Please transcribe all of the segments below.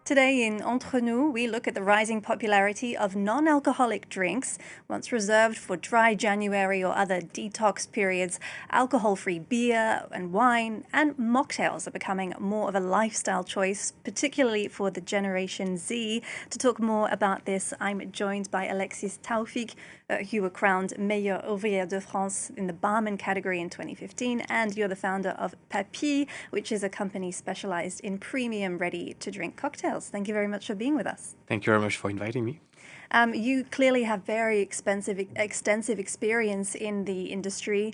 Today in Entre Nous, we look at the rising popularity of non-alcoholic drinks. Once reserved for dry January or other detox periods, alcohol-free beer and wine and mocktails are becoming more of a lifestyle choice, particularly for the Generation Z. To talk more about this, I'm joined by Alexis Taoufiq, who were crowned Meilleur Ouvrier de France in the Barman category in 2015, and you're the founder of Papilles, which is a company specialized in premium ready-to-drink cocktails. Thank you very much for being with us. Thank you very much for inviting me. You clearly have very extensive experience in the industry.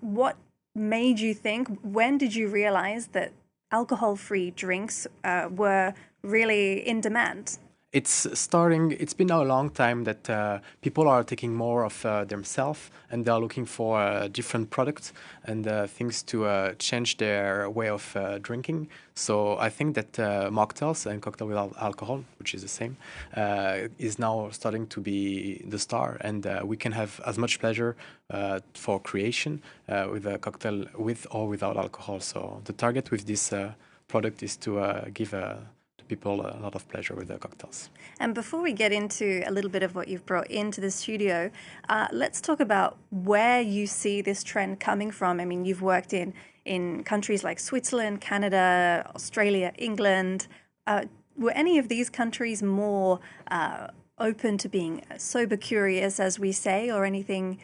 What made you think, when did you realize that alcohol-free drinks were really in demand? It's been a long time that people are taking more of themselves, and they're looking for different products and things to change their way of drinking. So I think that mocktails and cocktail without alcohol, which is the same, is now starting to be the star, and we can have as much pleasure for creation with a cocktail with or without alcohol. So the target with this product is to give people a lot of pleasure with their cocktails. And before we get into a little bit of what you've brought into the studio, let's talk about where you see this trend coming from. I mean, you've worked in countries like Switzerland, Canada, Australia, England. Were any of these countries more open to being sober curious, as we say, or anything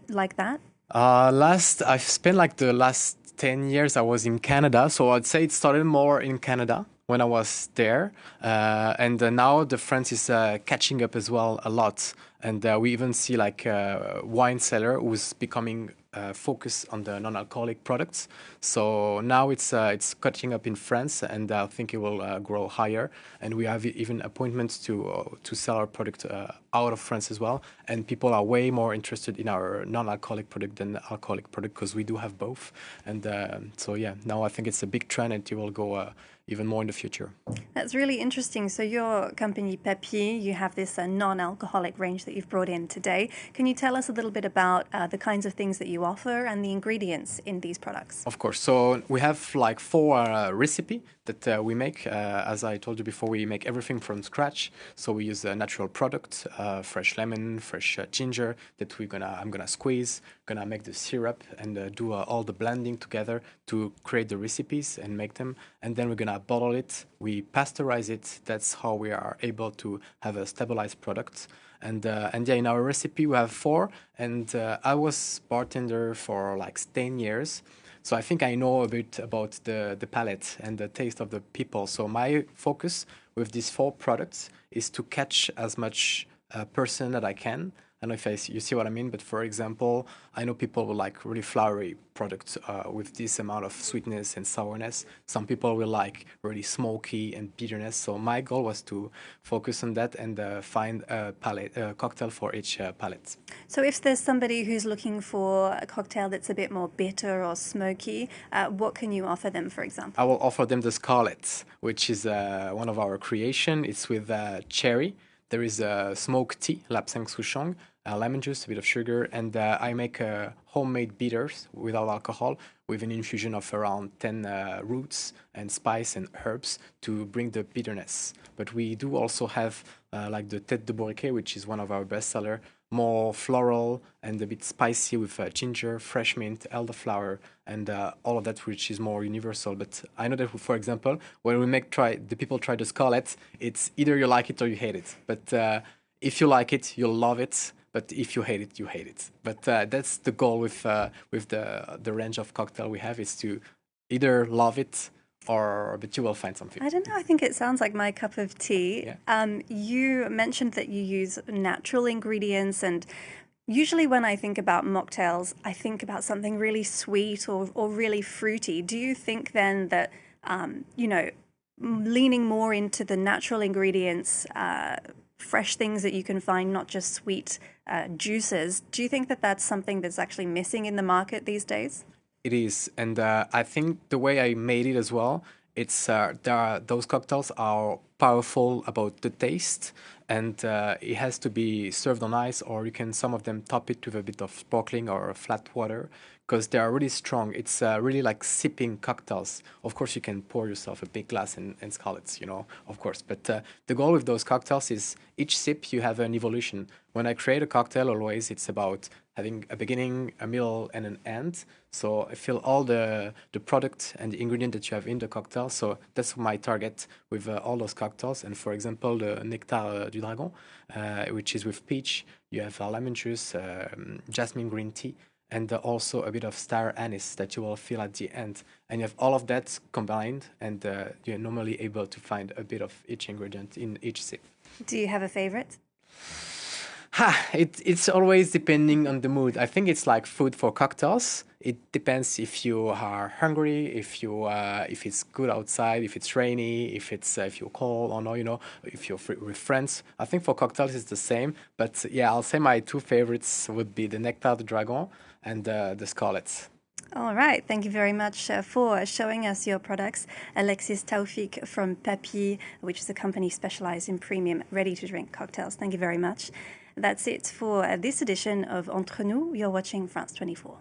like that? I've spent like the last 10 years I was in Canada, so I'd say it started more in Canada when I was there, and now the France is catching up as well a lot, and we even see like a wine seller who's becoming focused on the non-alcoholic products. So now it's catching up in France, and I think it will grow higher. And we have even appointments to sell our product out of France as well. And people are way more interested in our non-alcoholic product than alcoholic product because we do have both. And so yeah, now I think it's a big trend, and it will go even more in the future. That's really interesting. So your company, Papilles, you have this non-alcoholic range that you've brought in today. Can you tell us a little bit about the kinds of things that you offer and the ingredients in these products? Of course. So we have like 4 recipes that we make. As I told you before, we make everything from scratch. So we use natural products, fresh lemon, fresh ginger that I'm gonna squeeze, gonna make the syrup and do all the blending together to create the recipes and make them. And then we're gonna bottle it. We pasteurize it. That's how we are able to have a stabilized product. And yeah, in our recipe we have 4. And I was bartender for like 10 years. So I think I know a bit about the palate and the taste of the people. So my focus with these 4 products is to catch as much person that I can. I don't know if you see what I mean, but for example, I know people will like really flowery products with this amount of sweetness and sourness. Some people will like really smoky and bitterness. So my goal was to focus on that and find a cocktail for each palate. So if there's somebody who's looking for a cocktail that's a bit more bitter or smoky, what can you offer them, for example? I will offer them the Scarlet, which is one of our creation. It's with cherry. There is a smoked tea, lapsang souchong, lemon juice, a bit of sugar, and I make homemade bitters without alcohol with an infusion of around 10 roots and spice and herbs to bring the bitterness. But we do also have like the tête de bourriquet, which is one of our bestseller, more floral and a bit spicy with ginger, fresh mint, elderflower, and all of that, which is more universal. But I know that, for example, when the people try the Scarlet, it's either you like it or you hate it. But if you like it, you'll love it. But if you hate it, you hate it. But that's the goal with the range of cocktail we have, is to either love it but you will find something. I don't know. I think it sounds like my cup of tea. Yeah. You mentioned that you use natural ingredients, and usually when I think about mocktails, I think about something really sweet or really fruity. Do you think then that, leaning more into the natural ingredients, fresh things that you can find, not just sweet juices, do you think that that's something that's actually missing in the market these days? It is, and I think the way I made it as well, those cocktails are powerful about the taste, and it has to be served on ice, or some of them top it with a bit of sparkling or flat water, because they are really strong. It's really like sipping cocktails. Of course, you can pour yourself a big glass and scarlets, of course. But the goal with those cocktails is each sip you have an evolution. When I create a cocktail, always it's about having a beginning, a middle, and an end. So I feel all the product and the ingredient that you have in the cocktail. So that's my target with all those cocktails. And for example, the Nectar du Dragon, which is with peach. You have lemon juice, jasmine green tea, and also a bit of star anise that you will feel at the end. And you have all of that combined, and you're normally able to find a bit of each ingredient in each sip. Do you have a favorite? It's always depending on the mood. I think it's like food for cocktails. It depends if you are hungry, if it's good outside, if it's rainy, if you're cold or no, if you're with friends. I think for cocktails it's the same. But yeah, I'll say my two favorites would be the Nectar du Dragon and the Scarlets. All right. Thank you very much for showing us your products. Alexis Taoufiq from Papilles, which is a company specialized in premium ready-to-drink cocktails. Thank you very much. That's it for this edition of Entre Nous. You're watching France 24.